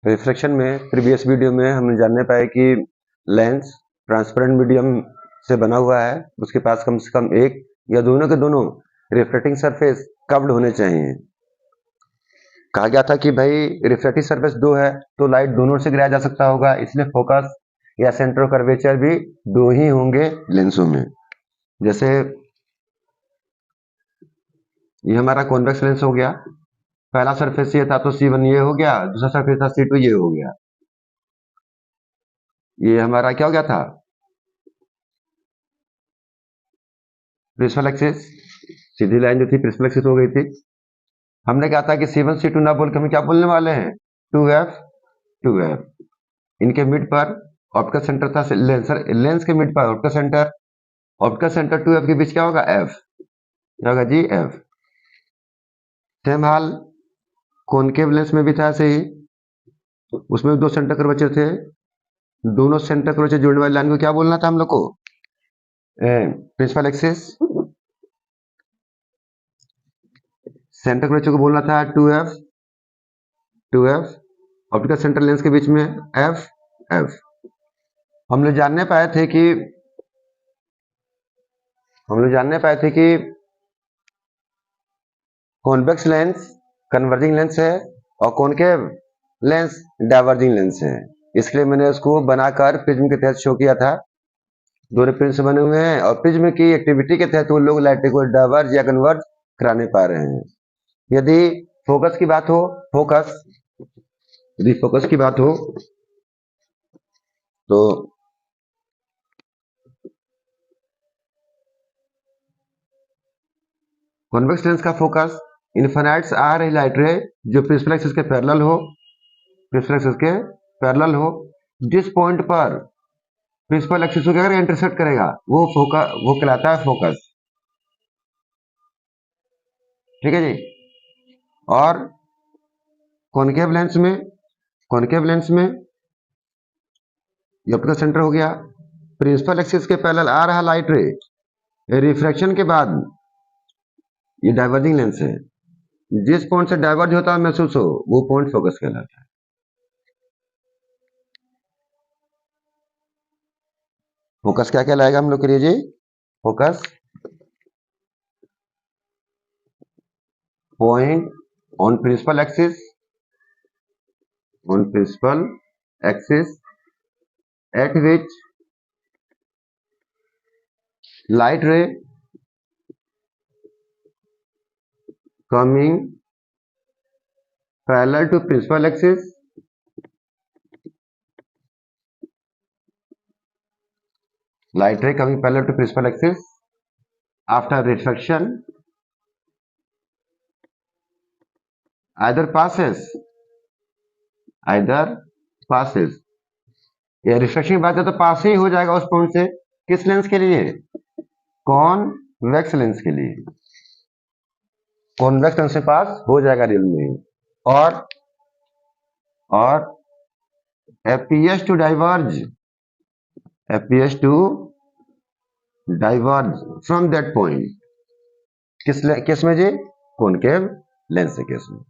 Reflection में previous video में हमने जानने पाए कि लेंस ट्रांसपेरेंट मीडियम से बना हुआ है, उसके पास कम से कम एक या दोनों के दोनों रिफ्लेक्टिंग सरफेस कर्व्ड होने चाहिए। कहा गया था कि भाई रिफ्लेक्टिव सरफेस दो है तो लाइट दोनों से गिराया जा सकता होगा, इसलिए फोकस या सेंटर कर्वेचर भी दो ही होंगे लेंसों में। जैसे ये हमारा कॉन्वेक्स लेंस हो गया, पहला सरफेस ये था तो C1 ये हो गया, दूसरा सरफेस था C2 ये हो गया। ये हमारा क्या हो गया था, प्रिंसिपल एक्सिस, सीधी लाइन जो थी प्रिंसिपल एक्सिस हो गई थी। हमने कहा था कि C1 C2 ना बोल के हम क्या बोलने वाले हैं, 2F 2F। इनके मिड पर ऑप्टिकल सेंटर था लेंस के मिड पर ऑप्टिकल सेंटर 2F के बीच क्या होगा, F, क्या होगा जी, F। सेम हाल कॉनकेव लेंस में भी था ऐसे ही, उसमें दो सेंटर कर्वेचर थे, दोनों सेंटर कर्वेचर जोड़ने वाली लाइन को क्या बोलना था हम लोग को, प्रिंसिपल एक्सिस। सेंटर कर्वेचर को बोलना था 2F 2F, optical centre lens के बीच में F F। हम लोग जानने पाए थे कि कॉन्वेक्स लेंस कन्वर्जिंग लेंस है और कॉनकेव लेंस डाइवर्जिंग लेंस है। इसलिए मैंने उसको बनाकर प्रिज्म के तहत शो किया था। दोनों प्रिज्म बने हुए हैं और प्रिज्म की एक्टिविटी के तहत वो लोग लाइट को डाइवर्ज या कन्वर्ज कराने पा रहे हैं। यदि फोकस की बात हो तो कॉन्वेक्स लेंस का फोकस इन्फिनाइट आ रही लाइट रे जो प्रिंसिपल एक्सिस के पैरेलल हो, जिस पॉइंट पर प्रिंसिपल एक्सिस को क्या इंटरसेक्ट करेगा वो कहलाता है फोकस। ठीक है जी। और कॉनकेव लेंस में ये ऑप्टिकल सेंटर हो गया, प्रिंसिपल एक्सिस के पैरेलल आ रहा लाइट रे रिफ्रैक्शन के बाद ये डाइवर्जिंग लेंस है, जिस पॉइंट से डाइवर्ज होता है महसूस हो वो पॉइंट फोकस कहलाता है। फोकस क्या कहलाएगा हम लोग के लिए जी, focus point on principal axis at which light ray coming parallel to principal axis after refraction either passes या रिफ्रैक्शन की बात है तो पास ही हो जाएगा उस पॉइंट से, किस लेंस के लिए, कॉन्वेक्स लेंस के लिए, कॉन्वेक्स लेंस से पास हो जाएगा रियल में। और appears to diverge from that point, किस में जी, कॉनकेव लेंस के केस में।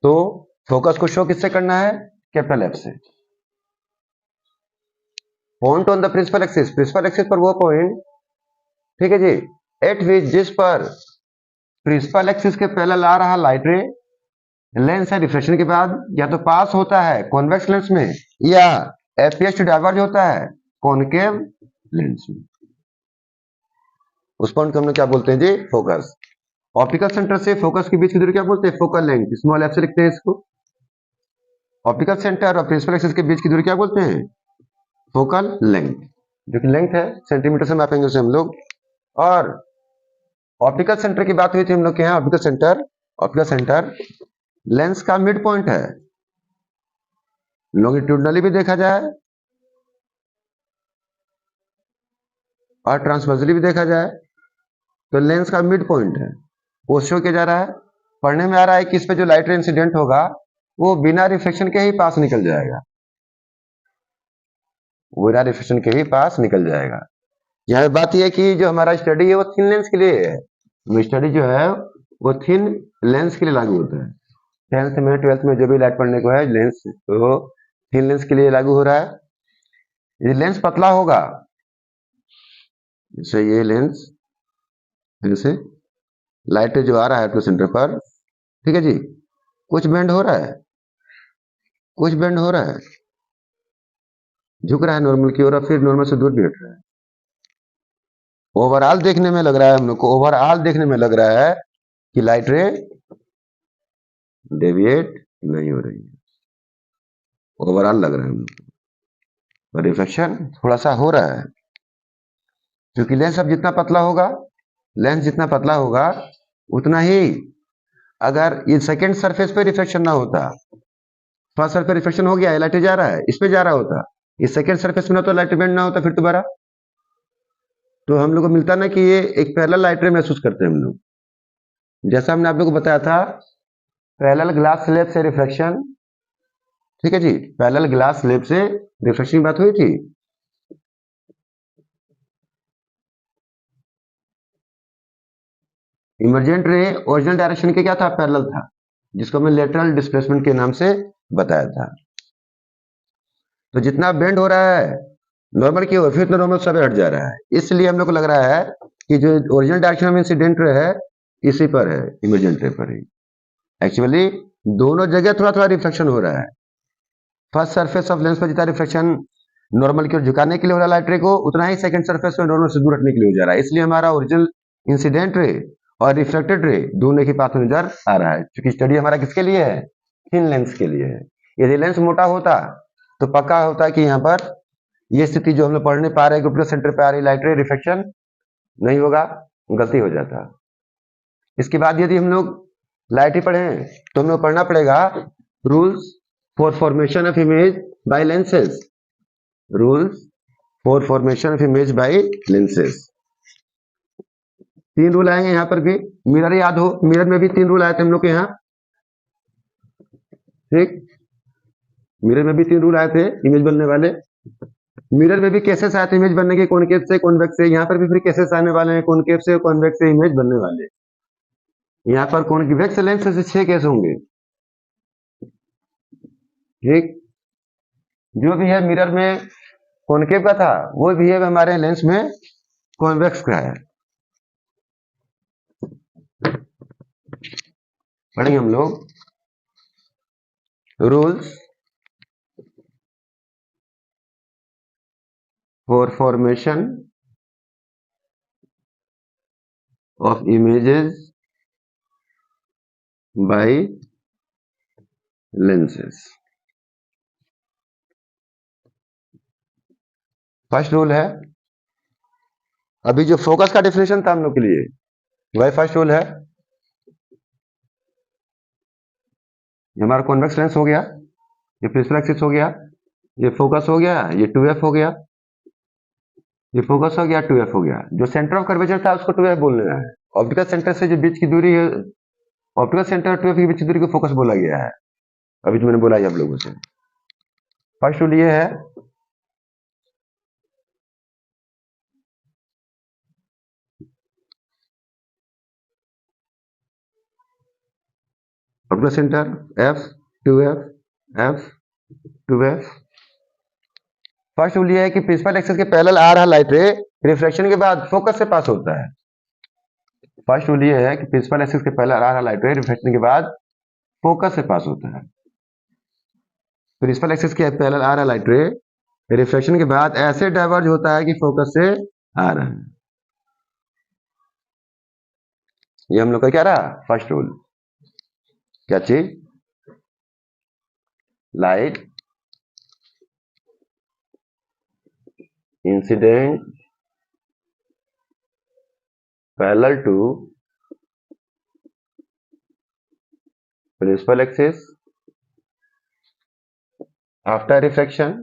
तो फोकस को शो किससे करना है, कैपिटल F से। Point on the principal axis पर वो पॉइंट, ठीक है जी, एट विच जिस पर प्रिंसिपल एक्सिस के पैरेलल आ रहा लाइट रे लेंस है रिफ्लेक्शन के बाद या तो पास होता है कॉन्वेक्स लेंस में या एपियर्स टू डाइवर्ज होता है कॉनकेव लेंस में। उस पॉइंट को हम लोग क्या बोलते हैं जी, फोकस। ऑप्टिकल सेंटर से फोकस के बीच की दूरी क्या बोलते हैं, फोकल लेंथ, स्मॉल f से लिखते हैं इसको। ऑप्टिकल सेंटर और प्रिंसिपल एक्सिस के बीच की दूरी क्या बोलते हैं, फोकल लेंथ, जो कि लेंथ है सेंटीमीटर से मापेंगे उसे हम लोग। और ऑप्टिकल सेंटर की बात हुई थी हम लोग के यहाँ, ऑप्टिकल सेंटर लेंस का मिड पॉइंट है, लॉन्गिट्यूडनली भी देखा जाए और ट्रांसवर्सली भी देखा जाए तो लेंस का मिड पॉइंट है, वो शो किया जा रहा है। पढ़ने में आ रहा है कि इस पे जो लाइट रे इंसिडेंट होगा वो बिना रिफ्लेक्शन के ही पास निकल जाएगा, यहाँ बात यह है कि जो हमारा स्टडी है वो थिन लेंस के लिए है, स्टडी जो है वो थिन लेंस के लिए लागू होता है। 10th में 12th में जो भी लाइट पढ़ने को है, लेंस तो थिन लेंस के लिए लागू हो रहा है। ये लेंस पतला होगा, जैसे ये लेंस, जैसे लाइट जो आ रहा है अपने सेंटर पर, ठीक है जी, कुछ बेंड हो रहा है, कुछ बेंड हो रहा है, झुक रहा है नॉर्मल की ओर, और फिर नॉर्मल से दूर भी हट रहा है। ओवरऑल देखने में लग रहा है हम लोग को, ओवरऑल देखने में लग रहा है कि लाइट रे डेविएट नहीं हो रही है, ओवरऑल लग रहा है हम लोग को, और रिफ्लेक्शन थोड़ा सा हो रहा है, क्योंकि लेंस अब जितना पतला होगा, लेंस जितना पतला होगा उतना ही, अगर ये सेकेंड सरफेस पे रिफ्लेक्शन ना होता, फर्स्ट सरफेस रिफ्लेक्शन हो गया, लाइट जा रहा है, इस पे जा रहा होता, इस सेकेंड सरफेस में ना तो लाइट बेंड ना होता फिर दोबारा, तो हम लोग को मिलता ना कि ये एक पैरेलल लाइट रे महसूस करते हैं हम लोग। जैसा हमने आप लोग को बताया था, पैरेलल ग्लास स्लैब से रिफ्लेक्शन, ठीक है जी, पैरेलल ग्लास स्लैब से रिफ्लेक्शन की बात हुई थी। इमरजेंट रे ओरिजिनल डायरेक्शन के क्या था, पैरेलल था, जिसको हमने लेटरल डिस्प्लेसमेंट के नाम से बताया था। तो जितना बेंड हो रहा है नॉर्मल की ओर, फिर तो नॉर्मल सब हट जा रहा है, इसलिए हम लोग को लग रहा है कि जो ओरिजिनल डायरेक्शन में इंसिडेंट रे है इसी पर है, इमरजेंट रे पर ही। एक्चुअली दोनों जगह थोड़ा थोड़ा रिफ्लेक्शन हो रहा है, फर्स्ट सरफेस ऑफ लेंस पर जितना रिफ्लेक्शन नॉर्मल की ओर झुकाने के लिए हो रहा है लाइट रे को, उतना ही सेकंड सरफेस में नॉर्मल से दूर हटने के लिए हो जा रहा है, इसलिए हमारा ओरिजिनल इंसिडेंट रे और रिफ्लेक्टेड रे दोनों के पाथ में नजर आ रहा है, क्योंकि स्टडी हमारा किसके लिए है, थिन लेंस के लिए है। यदि लेंस मोटा होता तो पक्का होता कि यहाँ पर ये स्थिति जो हम लोग पढ़ने पा रहे हैं, ग्रुप सेंटर पे आ रही लाइट रे रिफ्लेक्शन नहीं होगा, गलती हो जाता। इसके बाद यदि हम लोग लाइट ही पढ़े तो हम लोग पढ़ना पड़ेगा rules for formation of image by lenses, rules for formation of image by lenses. 3 rule आएंगे यहाँ पर भी, मिरर याद हो, मिरर में भी 3 रूल आए थे हम लोग के यहाँ, ठीक, मिरर में भी 3 रूल आए थे इमेज बनने वाले। मिरर में भी केसेस आए थे इमेज बनने के, कॉनकेव से कॉन्वेक्स से, यहाँ पर भी फिर केसेस आने वाले हैं कॉनकेव से कॉन्वेक्स से इमेज बनने वाले। यहाँ पर कॉन्वेक्स लेंस से 6 केस होंगे, ठीक, जो भी है मिरर में कॉनकेव का था वो भी है हमारे लेंस में कॉन्वेक्स का है। पढ़ेंगे हम लोग rules for formation of images bye lenses. First rule है, अभी जो फोकस का डेफिनेशन था हम लोग के लिए वही फर्स्ट रूल है। ये हमारा कॉन्वेक्स लेंस हो गया, ये प्रिंसिपल एक्सिस हो गया, ये फोकस हो गया, ये 2f हो गया, ये फोकस हो गया, 2f हो गया, जो सेंटर ऑफ कर्वेचर था उसको 2f बोलना है। ऑप्टिकल सेंटर से जो बीच की दूरी है, ऑप्टिकल सेंटर और 2f के बीच की दूरी को फोकस बोला गया है, अभी जो मैंने बोला है आप लोगों से। फर्स्ट रूल ये है, optical centre f 2f f 2f। First rule ये है कि प्रिंसिपल एक्सिस के पैरेलल आ रहा लाइट रे रिफ्लेक्शन के बाद फोकस से पास होता है। फर्स्ट रूल ये है कि प्रिंसिपल एक्सिस के पैरेलल आ रहा लाइट रे रिफ्लेक्शन के बाद फोकस से पास होता है। प्रिंसिपल एक्सिस के पैरेलल आ रहा लाइट रे रिफ्लेक्शन के बाद ऐसे डाइवर्ज होता है कि फोकस से आ रहा है। ये हम लोग का क्या रहा फर्स्ट रूल, क्या चीज, light incident parallel to principal axis after reflection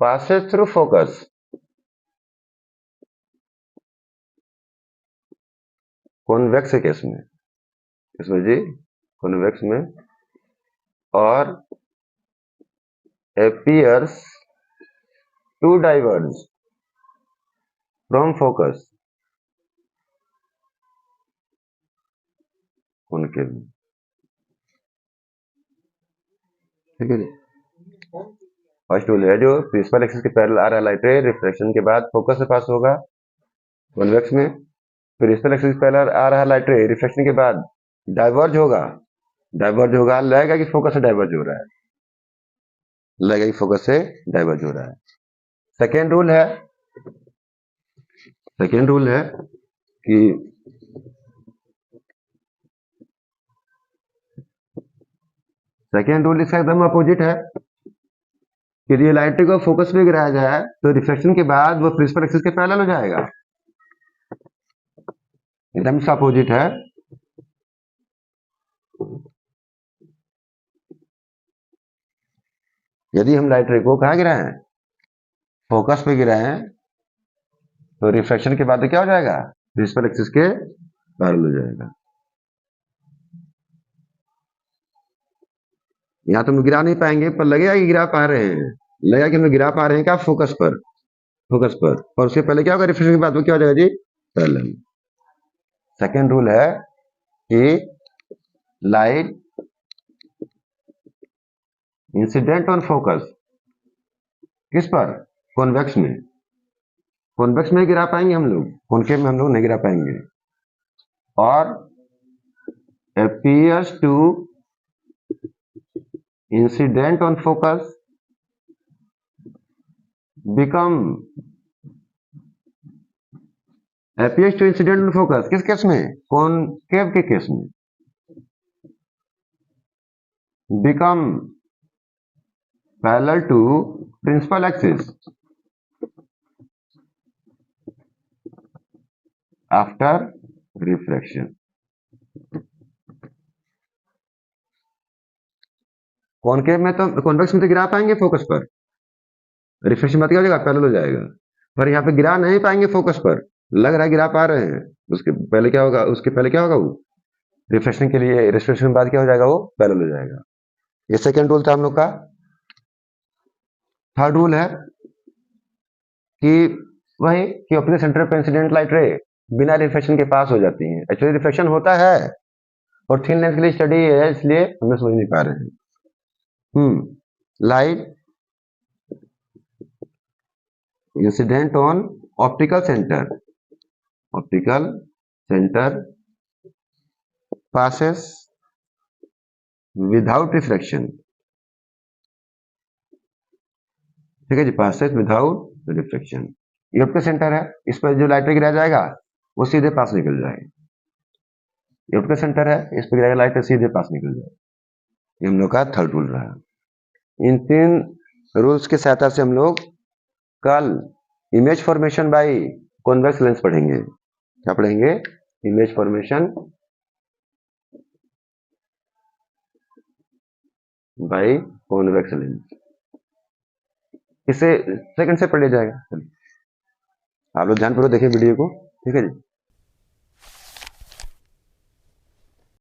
passes through focus convex case में, इसमें जी कॉन्वेक्स में, और appears to diverge from focus concave में। ठीक है जी। फर्स्ट रूल है जो प्रिंसिपल एक्सिस के पैरेलल आ रहा है लाइट रे, रिफ्लेक्शन के बाद फोकस से पास होगा कॉन्वेक्स में। प्रिंसिपल एक्सिस के पैरेलल आ रहा है लाइट रे, रिफ्लेक्शन के बाद डाइवर्ज होगा, लगेगा कि फोकस से डाइवर्ज हो रहा है, लगेगा कि फोकस से डाइवर्ज हो रहा है। सेकेंड रूल है कि सेकेंड रूल इसका एकदम अपोजिट है कि यदि लाइट को फोकस पे गिराया जाए तो रिफ्लेक्शन के बाद वो प्रिंसिपल एक्सिस के पैरेलल हो जाएगा, एकदम इसका अपोजिट है। यदि हम लाइट रे को कहाँ गिराए हैं, फोकस पे गिराए हैं, तो रिफ्लेक्शन के बाद क्या हो जाएगा, प्रिंसिपल एक्सिस के पैरेलल हो जाएगा। यहाँ तो हम गिरा नहीं पाएंगे, पर लगेगा कि गिरा पा रहे हैं, लगेगा कि हम गिरा पा रहे हैं क्या, फोकस पर, और उसके पहले क्या होगा, रिफ्लेक्शन के बाद वो क्या हो जाएगा जी, पैरेलल। सेकेंड रूल है कि लाइट इंसिडेंट ऑन फोकस किस पर, कॉन्वेक्स में गिरा पाएंगे हम लोग, कॉनकेव में हम लोग नहीं गिरा पाएंगे। और appears to incident on focus किस केस में, कॉनकेव के केस में, become parallel to principal axis after refraction। Concave में तो, कॉन्वेक्स में तो गिरा पाएंगे फोकस पर, रिफ्लेक्शन बात क्या हो जाएगा, पैरेलल हो जाएगा। पर यहाँ पे गिरा नहीं पाएंगे फोकस पर, लग रहा है गिरा पा रहे हैं, उसके पहले क्या होगा वो रिफ्लेक्शन के लिए, रिफ्लेक्शन के बाद क्या हो जाएगा, वो पैरेलल हो जाएगा। ये सेकेंड रूल था हम लोग का। थर्ड रूल है कि वही कि अपने सेंटर पे इंसिडेंट लाइट रे बिना रिफ्लेक्शन के पास हो जाती है। एक्चुअली रिफ्लेक्शन होता है और थिन लेंथ के लिए स्टडी है, इसलिए हम लोग समझ नहीं पा रहे हैं। Light incident on optical centre passes without reflection। ठीक है जी, passes without reflection। ये ऑप्टिकल सेंटर है, इस पर जो लाइट गिरा जाएगा वो सीधे पास निकल जाएगा। ये ऑप्टिकल सेंटर है, इस पर गिराएगा लाइट सीधे पास निकल जाएगा। ये हम लोग का थर्ड रूल रहा। इन तीन रूल्स की सहायता से हम लोग कल image formation by convex lens पढ़ेंगे। क्या पढ़ेंगे, image formation by convex lens. इसे सेकंड से पढ़ लिया जाएगा। आप लोग ध्यानपूर्वक देखें वीडियो को, ठीक है जी।